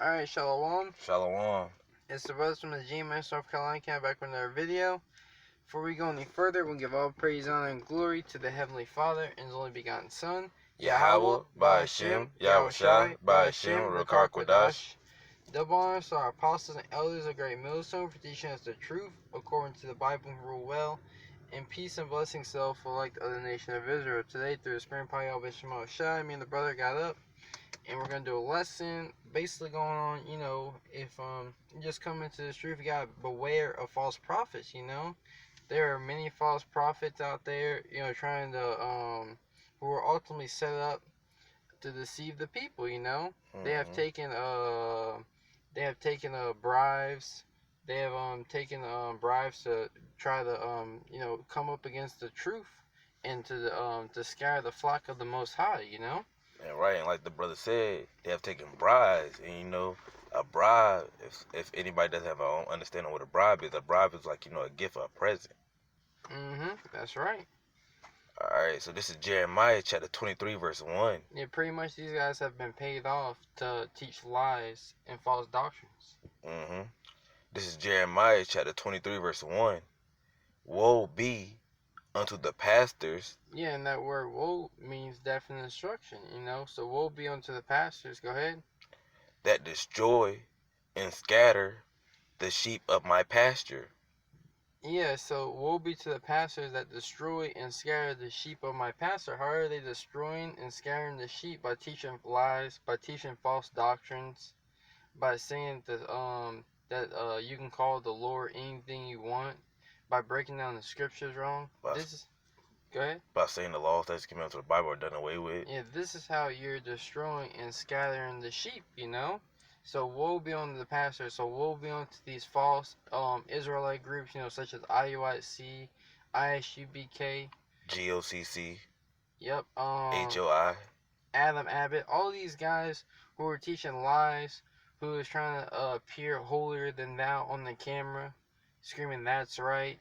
Alright, Shalom. Shalom. It's the brothers from the GMS North Carolina camp back with another video. Before we go any further, we'll give all praise, honor, and glory to the Heavenly Father and His only begotten Son, Yahweh, Ba'ashem, Yahushai, Ba'ashem, Rakar Kwadash. Double honors to our apostles and elders of Great Millstone for teaching us the truth according to the Bible and rule well. And peace and blessings to all for like the other nation of Israel. Today, through the Spirit of Yahweh Shema Shai, me and the brother got up. And we're gonna do a lesson basically going on, if you just come into this truth, you gotta beware of false prophets. There are many false prophets out there, trying to who are ultimately set up to deceive the people. They have taken bribes. They have taken bribes to try to come up against the truth and to scare the flock of the Most High. And right, and like the brother said, they have taken bribes. And a bribe, if anybody doesn't have an understanding what a bribe is like, a gift or a present. That's right. Alright, so this is Jeremiah chapter 23, verse 1. Yeah, pretty much these guys have been paid off to teach lies and false doctrines. This is Jeremiah chapter 23, verse 1. Woe be unto the pastors. Yeah, and that word woe means death and destruction, So woe be unto the pastors. Go ahead. That destroy and scatter the sheep of my pasture. Yeah, so woe be to the pastors that destroy and scatter the sheep of my pasture. How are they destroying and scattering the sheep? By teaching lies, by teaching false doctrines, by saying that you can call the Lord anything you want, by breaking down the scriptures wrong. Go ahead. By saying the laws that came out to the Bible are done away with. Yeah, this is how you're destroying and scattering the sheep, So woe be unto the pastor. So woe be unto these false Israelite groups, such as IUIC, ISUBK, GOCC. Yep. HOI. Adam Abbott. All these guys who are teaching lies, who is trying to appear holier than thou on the camera, screaming that's right.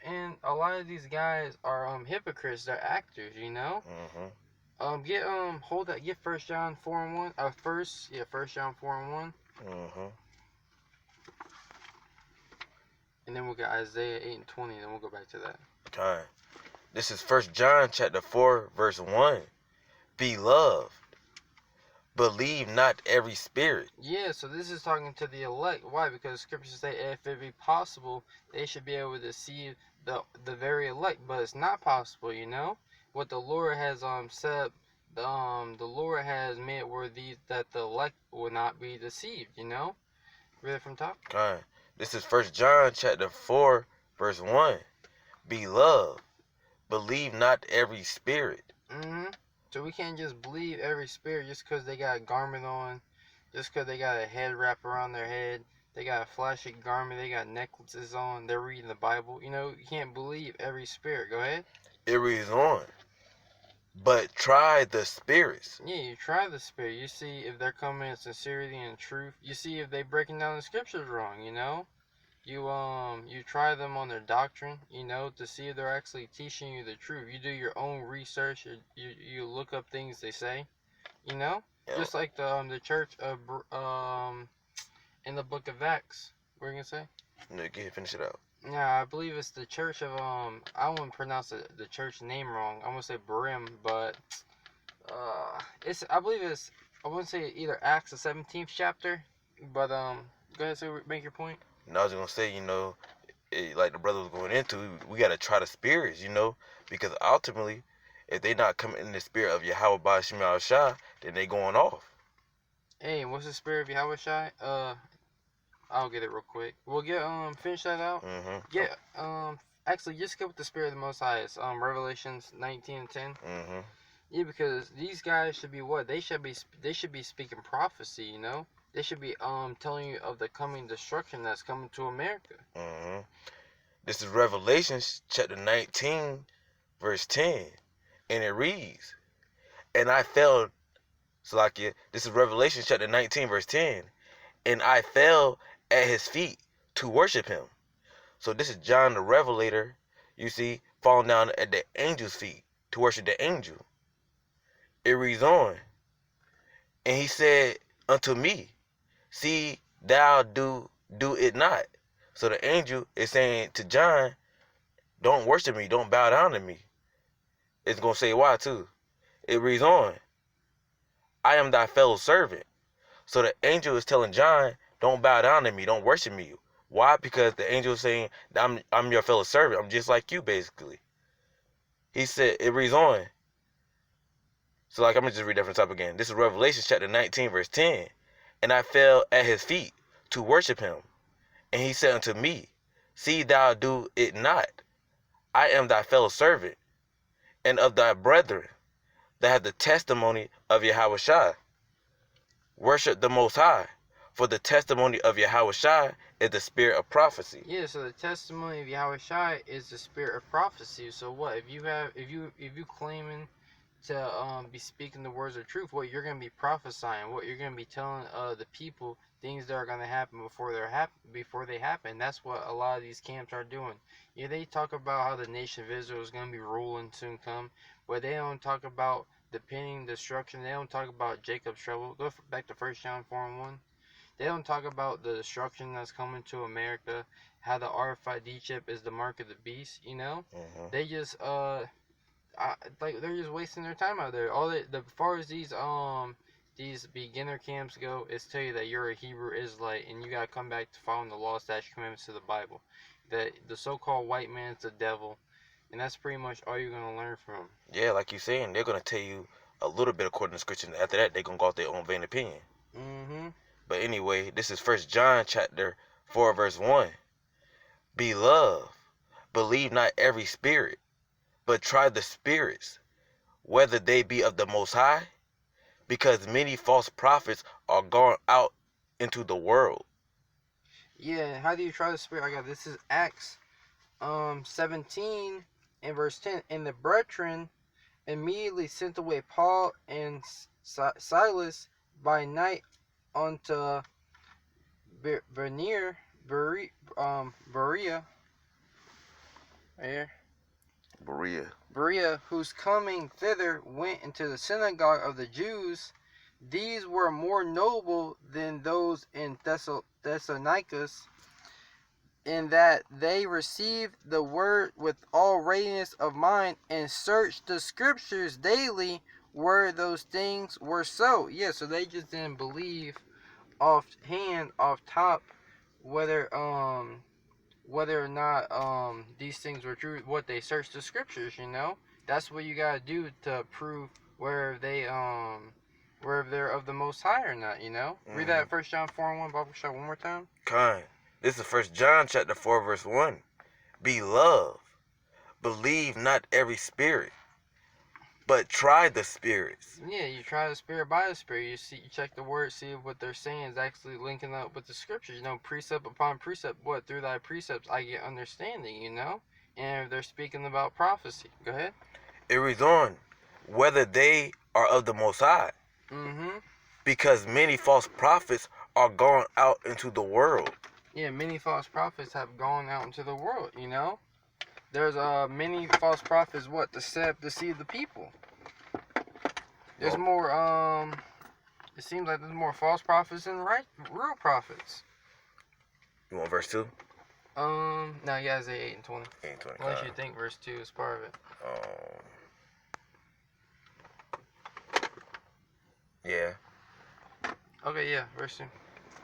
And a lot of these guys are hypocrites. They're actors, Get 1 John 4:1. 1 John 4:1. And then we'll get Isaiah 8:20, and then we'll go back to that. Okay. This is 1 John chapter 4, verse 1. Beloved, believe not every spirit. Yeah, so this is talking to the elect. Why? Because scriptures say if it be possible, they should be able to deceive the very elect, but it's not possible, What the Lord has said, the Lord has made it where that the elect will not be deceived, Read it from top. Okay. This is 1 John chapter 4, verse 1. Beloved, believe not every spirit. So we can't just believe every spirit just because they got a garment on, just because they got a head wrap around their head, they got a flashy garment, they got necklaces on, they're reading the Bible. You can't believe every spirit. Go ahead. It reads on. But try the spirits. Yeah, you try the spirit. You see if they're coming in sincerity and truth. You see if they're breaking down the scriptures wrong, You try them on their doctrine, to see if they're actually teaching you the truth. You do your own research. You look up things they say, Yeah. Just like the church of in the book of Acts. What are you gonna say? No, go ahead, finish it out. Yeah, I believe it's the church of I wouldn't pronounce the church name wrong. I'm gonna say Berim, but I wouldn't say either Acts the 17th chapter, but go ahead, so make your point. And I was gonna say, like the brother was going into, we gotta try the spirits, because ultimately, if they not coming in the spirit of Yahweh Ba'ashem Yahushai, then they going off. Hey, what's the spirit of Yahweh Shai? I'll get it real quick. We'll get finish that out. Yeah. Actually, just go with the spirit of the Most High. It's Revelations 19:10. Yeah, because these guys should be what? They should be speaking prophecy. They should be telling you of the coming destruction that's coming to America. This is Revelations chapter 19, verse 10, and it reads, and I fell. Salakia. This is Revelation chapter 19, verse 10, and I fell at his feet to worship him. So this is John the Revelator, falling down at the angel's feet to worship the angel. It reads on, and he said unto me, see thou do it not. So the angel is saying to John, don't worship me, don't bow down to me. It's going to say why too. It reads on, I am thy fellow servant. So the angel is telling John, don't bow down to me, don't worship me. Why? Because the angel is saying, I'm your fellow servant. I'm just like you, basically. He said, it reads on. So like, I'm going to just read that from the top again. This is Revelation chapter 19, verse 10. And I fell at his feet to worship him. And he said unto me, see thou do it not. I am thy fellow servant, and of thy brethren, that have the testimony of Yahushua. Worship the Most High, for the testimony of Yahushua is the spirit of prophecy. Yeah, so the testimony of Yahushua is the spirit of prophecy. So what if you claiming to be speaking the words of truth, what you're gonna be prophesying, what you're gonna be telling the people things that are gonna happen before they happen. That's what a lot of these camps are doing. Yeah, they talk about how the nation of Israel is gonna be ruling soon come, but they don't talk about the pending destruction. They don't talk about Jacob's trouble. Go back to 1 John 4:1. They don't talk about the destruction that's coming to America, how the RFID chip is the mark of the beast, you know? They just like they're just wasting their time out there. As far as these beginner camps go, is tell you that you're a Hebrew Israelite and you gotta come back to following the law, statutes, commandments of the Bible. That the so-called white man is the devil, and that's pretty much all you're gonna learn from them. Yeah, like you're saying, they're gonna tell you a little bit according to scripture. And after that, they're gonna go off their own vain opinion. But anyway, this is 1 John chapter 4, verse 1. Beloved, believe not every spirit, but try the spirits, whether they be of the Most High, because many false prophets are gone out into the world. Yeah, how do you try the spirit? I got this is Acts 17 and verse 10. And the brethren immediately sent away Paul and Silas by night unto Berea, Berea, whose coming thither went into the synagogue of the Jews. These were more noble than those in Thessalonica, in that they received the word with all readiness of mind and searched the scriptures daily where those things were so. Yeah, so they just didn't believe off top whether or not these things were true. What they searched the scriptures, you know. That's what you gotta do to prove where they're of the Most High or not, you know. Read that 1 John 4:1 Bible shot one more time. Kind. This is 1 John chapter 4, verse 1. Beloved, believe not every spirit, but try the spirits. Yeah, you try the spirit by the spirit. You check the word, see if what they're saying is actually linking up with the scriptures. You know, precept upon precept. What through thy precepts I get understanding. You know, and if they're speaking about prophecy, go ahead. It reads on, whether they are of the Most High. Because many false prophets are gone out into the world. Yeah, many false prophets have gone out into the world, you know. There's many false prophets, to deceive the people. There's more, it seems like there's more false prophets than real prophets. You want verse 2? No, yeah, Isaiah 8 and 20. 8 and 20. Unless you think verse 2 is part of it. Yeah. Okay, yeah, verse 2.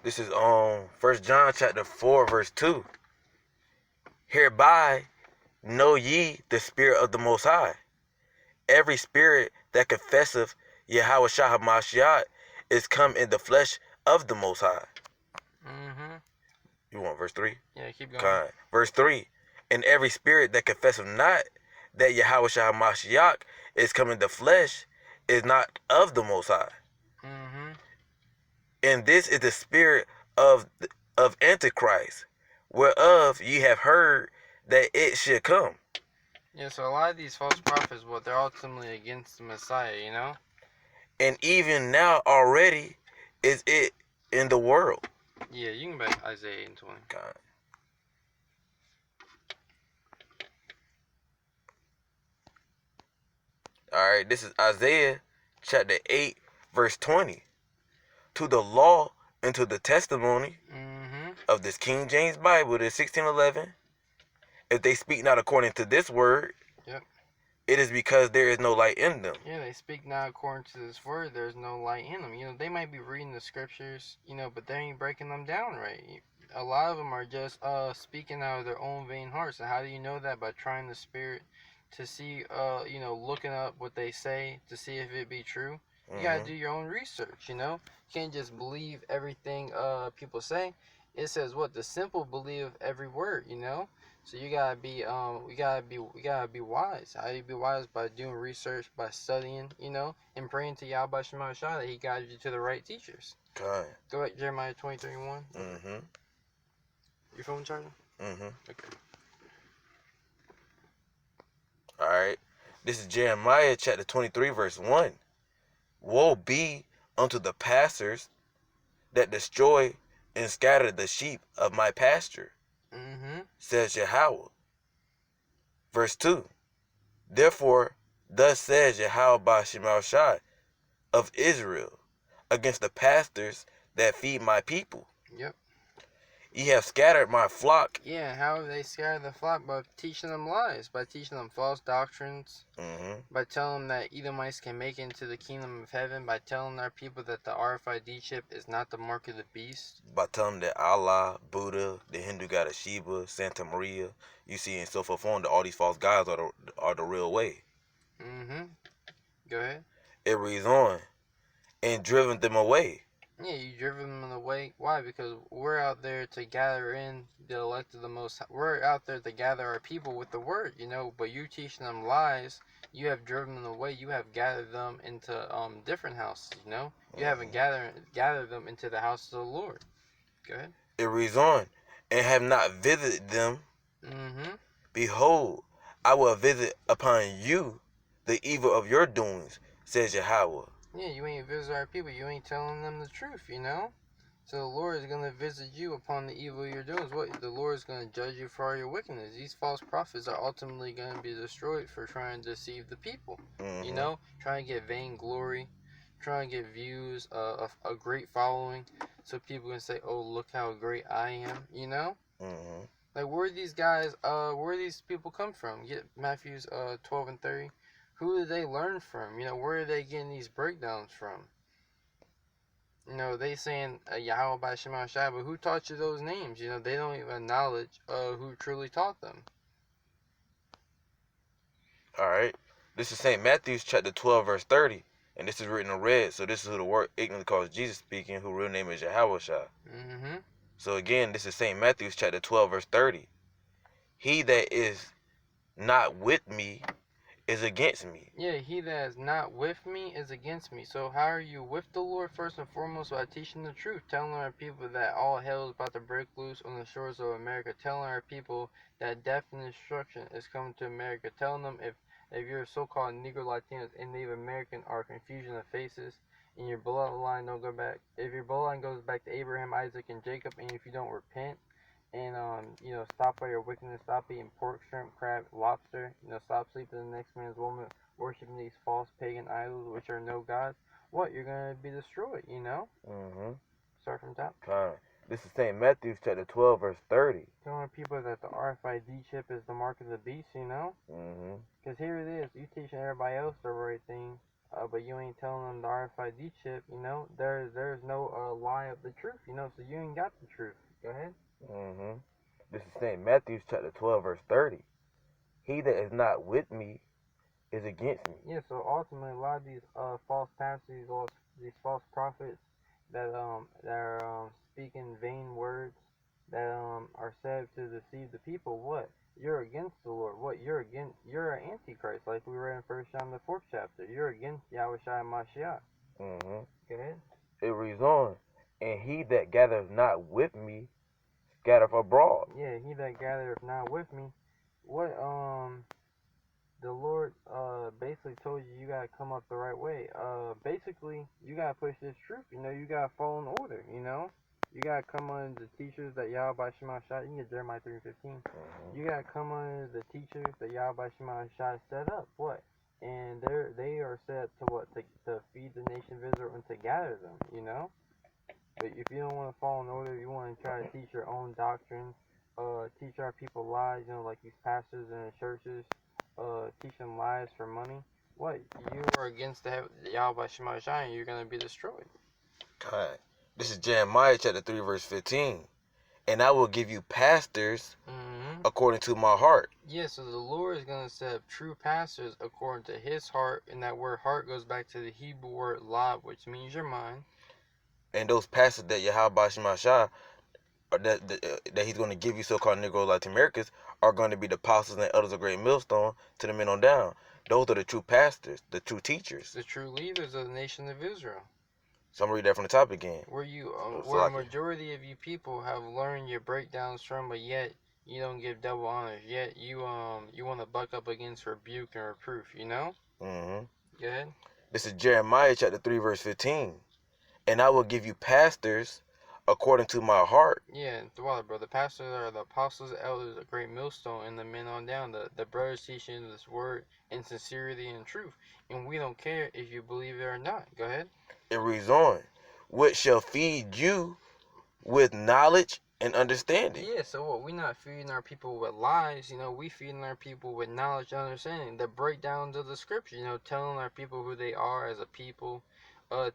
This is 1 John chapter 4, verse 2. Hereby know ye the spirit of the Most High. Every spirit that confesseth Yahushua HaMashiach is come in the flesh of the Most High. You want verse 3? Yeah, keep going. Verse 3. And every spirit that confesseth not that Yahushua HaMashiach is come in the flesh is not of the Most High. And this is the spirit of Antichrist, whereof ye have heard that it should come. Yeah, so a lot of these false prophets, they're ultimately against the Messiah, you know? And even now already is it in the world. Yeah, you can back Isaiah 8 and 20. God. Alright, this is Isaiah chapter 8, verse 20. To the law into the testimony Mm-hmm. of this King James Bible, the 1611, if they speak not according to this word, Yep. it is because there is no light in them. Yeah, they speak not according to this word. There's no light in them. They might be reading the scriptures, but they ain't breaking them down right. A lot of them are just speaking out of their own vain hearts. And how do you know that? By trying the spirit to see, looking up what they say to see if it be true. You gotta do your own research. You can't just believe everything people say. It says what the simple believe every word. So you gotta be we gotta be wise. How do you be wise? By doing research, by studying, and praying to Yahweh Shema Shah that He guides you to the right teachers. Okay. Go ahead, Jeremiah 23:1. Mm-hmm. Your phone charger? Mm-hmm. Okay. Alright. This is Jeremiah chapter 23, verse 1. Woe be unto the pastors that destroy and scatter the sheep of my pasture, Mm-hmm. says Yahweh. Verse 2. Therefore, thus says Yahweh Bashimal Shai of Israel against the pastors that feed my people. Yep. Ye have scattered my flock. Yeah, how have they scattered the flock? By teaching them lies, by teaching them false doctrines, by telling them that Edomites can make it into the kingdom of heaven, by telling our people that the RFID chip is not the mark of the beast. By telling them that Allah, Buddha, the Hindu god of Shiva, Santa Maria, you see, and so forth on, that all these false gods are the real way. Mm-hmm. Go ahead. It reads on, and driven them away. Yeah, you driven them away. Why? Because we're out there to gather in the elect of the Most High. We're out there to gather our people with the word, But you teaching them lies. You have driven them away. You have gathered them into different houses, You haven't gathered them into the house of the Lord. Go ahead. It reads on, and have not visited them. Mm-hmm. Behold, I will visit upon you the evil of your doings, says Yahweh. Yeah, you ain't visit our people. You ain't telling them the truth, So the Lord is going to visit you upon the evil you're doing. What the Lord is going to judge you for all your wickedness. These false prophets are ultimately going to be destroyed for trying to deceive the people. Trying to get vainglory, trying to get views, a great following, so people can say, "Oh, look how great I am." Like where these guys, where these people come from? Get Matthew's 12:30. Who did they learn from? Where are they getting these breakdowns from? They saying Yahweh by Shema Shai, but who taught you those names? They don't even acknowledge who truly taught them. Alright. This is St. Matthew's chapter 12, verse 30. And this is written in red, so this is who the word ignorantly calls Jesus speaking, whose real name is Yahweh Shai. Mm-hmm. So again, this is St. Matthew's chapter 12, verse 30. He that is not with me is against me. Yeah, he that is not with me is against me. So how are you with the Lord? First and foremost, by teaching the truth, telling our people that all hell is about to break loose on the shores of America, telling our people that death and destruction is coming to America, telling them if your so-called Negro, Latinos, and Native American are confusion of faces, and your bloodline don't go back, if your bloodline goes back to Abraham, Isaac, and Jacob, and if you don't repent, and stop by your wickedness, stop eating pork, shrimp, crab, lobster, stop sleeping with the next man's woman, worshiping these false pagan idols which are no gods, what, you're gonna be destroyed, Start from top. This is St. Matthew's chapter 12, verse 30. Telling people that the RFID chip is the mark of the beast, Because here it is, you teaching everybody else the right thing, but you ain't telling them the RFID chip, there's no lie of the truth, so you ain't got the truth. Go ahead. This is St. Matthew's chapter 12, verse 30. He that is not with me is against me. Yeah, so ultimately, a lot of these false pastors, these false prophets that are speaking vain words that are said to deceive the people. What? You're against the Lord. What? You're an antichrist, like we read in 1 John the 4th chapter. You're against Yahweh Shai Mashiach. Go ahead. It reads on, and he that gathereth not with me scattereth abroad. Yeah, he that gathereth not with me. What the Lord basically told you gotta come up the right way. Basically you gotta push this truth. You gotta follow an order. You gotta come under the teachers that Yahweh by Shema Shai. You can get Jeremiah 3:15. You gotta come under the teachers that Yahweh by Shema Shai set up. What? And they are set to what? To feed the nation of Israel and to gather them. But if you don't want to fall in order, you want to try to teach your own doctrine, teach our people lies, like these pastors in the churches, teach them lies for money. What? You are against the Yahweh Shema Shai, and you're going to be destroyed. God. This is Jeremiah chapter 3, verse 15. And I will give you pastors according to my heart. Yeah, so the Lord is going to set up true pastors according to his heart, and that word heart goes back to the Hebrew word lab, which means your mind. And those pastors that Yahweh Shema Shai, that he's going to give you so-called Negro Latin Americans, are going to be the apostles and elders of Great Millstone to the men on down. Those are the true pastors, the true teachers. The true leaders of the nation of Israel. So I'm going to read that from the top again. Where a majority of you people have learned your breakdowns from, but yet you don't give double honors. Yet you want to buck up against rebuke and reproof, Mm-hmm. Go ahead. This is Jeremiah chapter 3, verse 15. And I will give you pastors according to my heart. Yeah, the water, bro. The pastors are the apostles, elders, a great millstone, and the men on down. The brothers teaching this word in sincerity and truth. And we don't care if you believe it or not. Go ahead. It reads on, which shall feed you with knowledge and understanding. Yeah, so what? We're not feeding our people with lies, we feeding our people with knowledge and understanding. The breakdowns of the scripture, telling our people who they are as a people,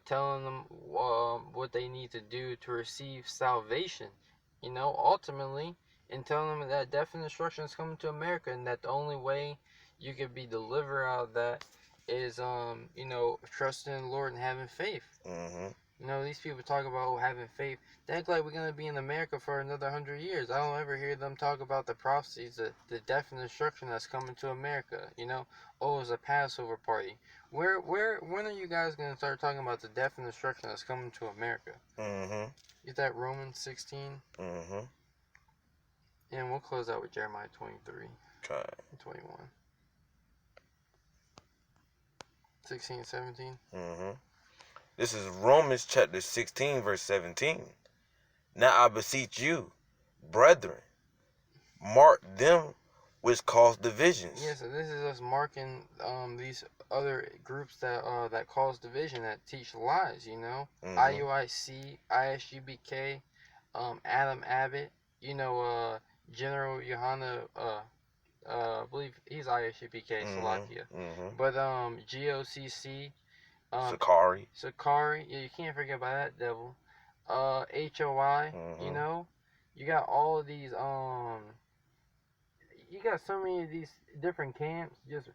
telling them what they need to do to receive salvation, ultimately, and telling them that death and destruction is coming to America, and that the only way you could be delivered out of that is, trusting in the Lord and having faith. Mm-hmm. These people talk about having faith. They act like we're going to be in America for another 100 years. I don't ever hear them talk about the prophecies, the death and destruction that's coming to America. It's a Passover party. When are you guys going to start talking about the death and destruction that's coming to America? Mm-hmm. Is that Romans 16? Mm-hmm. And we'll close out with Jeremiah 23 and 21. 16 and 17. Mm-hmm. This is Romans chapter 16, verse 17. Now I beseech you, brethren, mark them which cause divisions. Yeah, so this is us marking these other groups that cause division, that teach lies, Mm-hmm. IUIC, ISUBK, Adam Abbott, General Johanna, I believe he's ISUBK, Slovakia. Mm-hmm. But GOCC, Sakari, yeah, you can't forget about that devil. HOI, mm-hmm. You got all of these you got so many of these different camps, just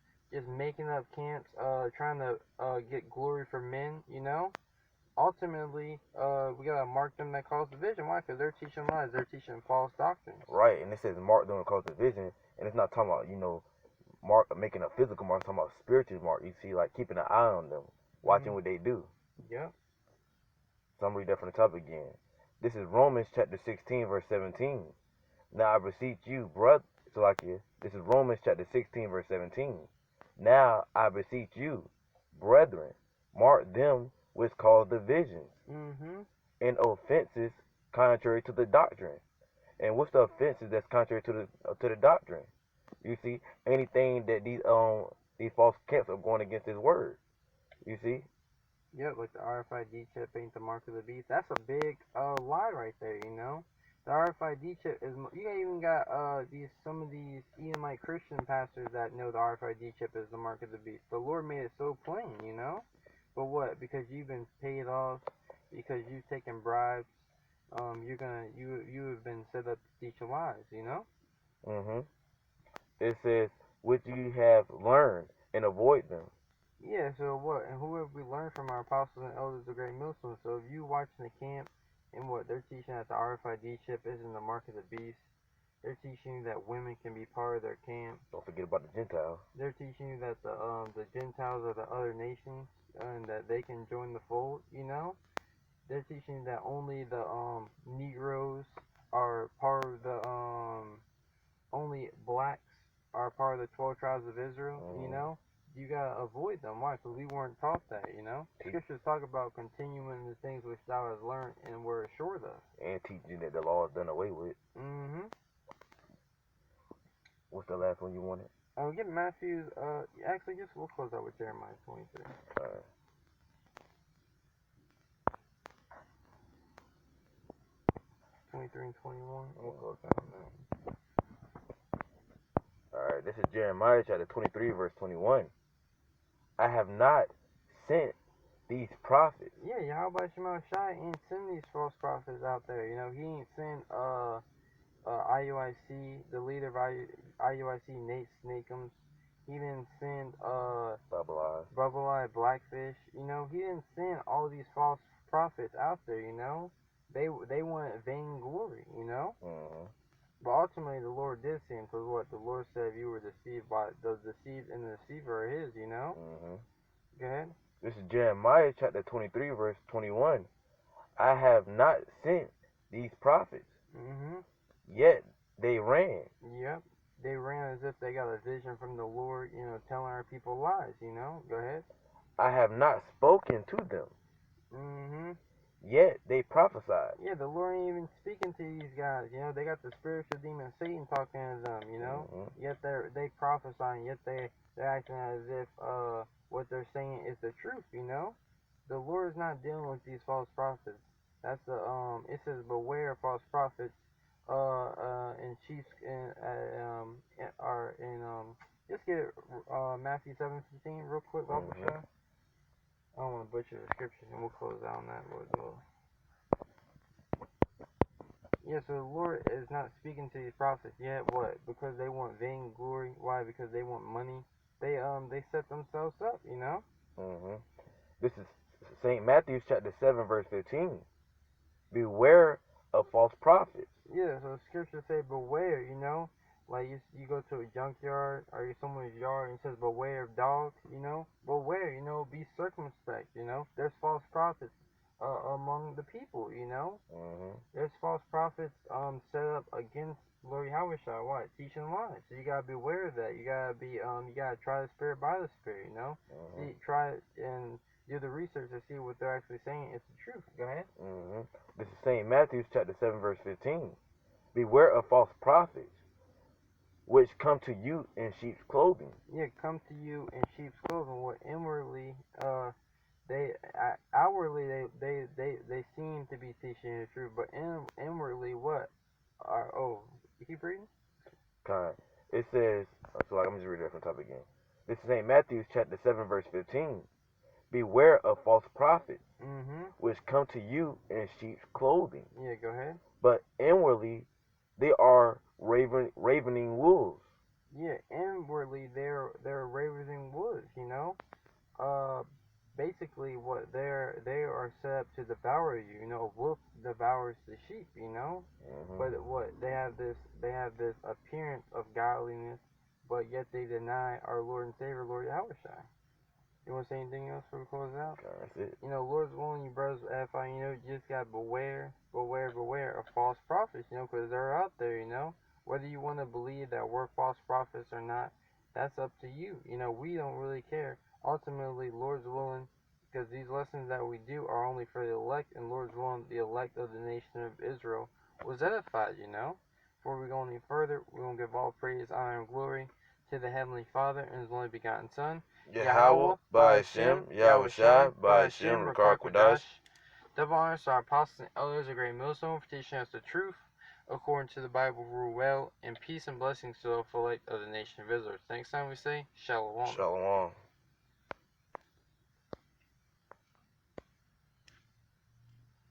making up camps, trying to get glory for men, Ultimately, we gotta mark them that cause division. Why? Because they're teaching lies. They're teaching false doctrines. Right, and it says mark them that cause division, and it's not talking about mark making a physical mark. It's talking about spiritual mark. You see, like keeping an eye on them, watching what they do. Yep. So I'm read that from the top again. This is Romans chapter 16, verse 17. Now I beseech you, brother. This is Romans chapter 16, verse 17. Now I beseech you, brethren, mark them which cause divisions and offenses contrary to the doctrine. And what's the offenses that's contrary to the doctrine? You see, anything that these false camps are going against His word. You see. Yep, like the RFID chip ain't the mark of the beast. That's a big lie right there. The RFID chip is. You even got some of these Edomite Christian pastors that know the RFID chip is the mark of the beast. The Lord made it so plain, But what? Because you've been paid off, because you've taken bribes, you have been set up to teach lies, Mhm. It says, "Which you have learned, and avoid them." Yeah. So what? And who have we learned from our apostles and elders of Great Millstone? So if you watching the camp, and what they're teaching that the RFID chip isn't the mark of the beast. They're teaching you that women can be part of their camp. Don't forget about the Gentiles. They're teaching you that the Gentiles are the other nations and that they can join the fold. They're teaching you that only the Negroes are part of the only blacks are part of the 12 tribes of Israel. You gotta avoid them. Why? Because we weren't taught that. Scriptures talk about continuing the things which thou hast learned and were assured of. And teaching that the law is done away with. What's the last one you wanted? I'll get Matthew. Actually, we'll close out with Jeremiah 23. 23 and 21. We'll close down now. Alright, this is Jeremiah chapter 23, verse 21. I have not sent these prophets. Yeah, Yahweh Shema Shai ain't send these false prophets out there. You know, he ain't sent IUIC, the leader of IUIC, Nate Snakeums. He didn't send Bubble Eye Blackfish. You know, he didn't send all these false prophets out there. You know, they want vainglory. You know, but ultimately the Lord did send, because what the Lord said, if you were deceived by the deceived and the deceiver are His. You know. Go ahead. This is Jeremiah chapter 23, verse 21. I have not sent these prophets. Yet they ran. Yep. They ran as if they got a vision from the Lord, you know, telling our people lies, you know. Go ahead. I have not spoken to them. Yet they prophesied. Yeah, the Lord ain't even speaking to these guys, you know. They got the spiritual demon Satan talking to them, you know. Yet they prophesying, yet they're acting as if what they're saying is the truth, you know. The Lord is not dealing with these false prophets. That's the it says beware of false prophets in chiefs are in just get Matthew 7:15 real quick, Bible show. I don't want to butcher the scriptures, and we'll close out on that, Lord's will. Yeah, so the Lord is not speaking to these prophets yet. What? Because they want vainglory. Why? Because they want money. They set themselves up, you know. This is St. Matthew chapter 7, verse 15. Beware of false prophets. Yeah, so scripture say beware, you know. Like you go to a junkyard or you're someone's yard and it says beware of dogs, you know. Beware, you know, be circumspect, you know. There's false prophets among the people, you know. There's false prophets set up against Lord Yahweh Shai, what? Teaching lies. So you gotta be aware of that. You gotta try the spirit by the spirit, you know. See, try and do the research to see what they're actually saying. It's the truth. Go ahead. This is St. Matthew chapter 7, verse 15. Beware of false prophets, which come to you in sheep's clothing. Yeah, come to you in sheep's clothing. What inwardly, outwardly they seem to be teaching the truth, but inwardly what? You keep reading. It says, I'm just reading it from the top again. This is St. Matthew chapter 7, verse 15. Beware of false prophets, which come to you in sheep's clothing. Yeah, go ahead. But inwardly, they are ravening wolves. Yeah, inwardly they're ravening wolves. You know, basically what they are set up to devour you. You know, a wolf devours the sheep. You know, but what they have this appearance of godliness, but yet they deny our Lord and Savior, Lord Yahweh Shai. You want to say anything else before we close out? That's it. You know, Lord's willing, you brothers, edify, you know, you just got to beware of false prophets, you know, because they're out there, you know. Whether you want to believe that we're false prophets or not, that's up to you. You know, we don't really care. Ultimately, Lord's willing, because these lessons that we do are only for the elect, and Lord's willing, the elect of the nation of Israel was edified, you know. Before we go any further, we're going to give all praise, honor, and glory to the Heavenly Father and His only begotten Son, Yahweh, Ba'ashem, Yahweh Shai, Ba'ashem, Rakar Kwadash. Double honors to our apostles and elders of Great Millstone for teaching us the truth, according to the Bible rule well, and peace and blessings to the elect of the nation of Israel. Next time we say, Shalom. Shalom.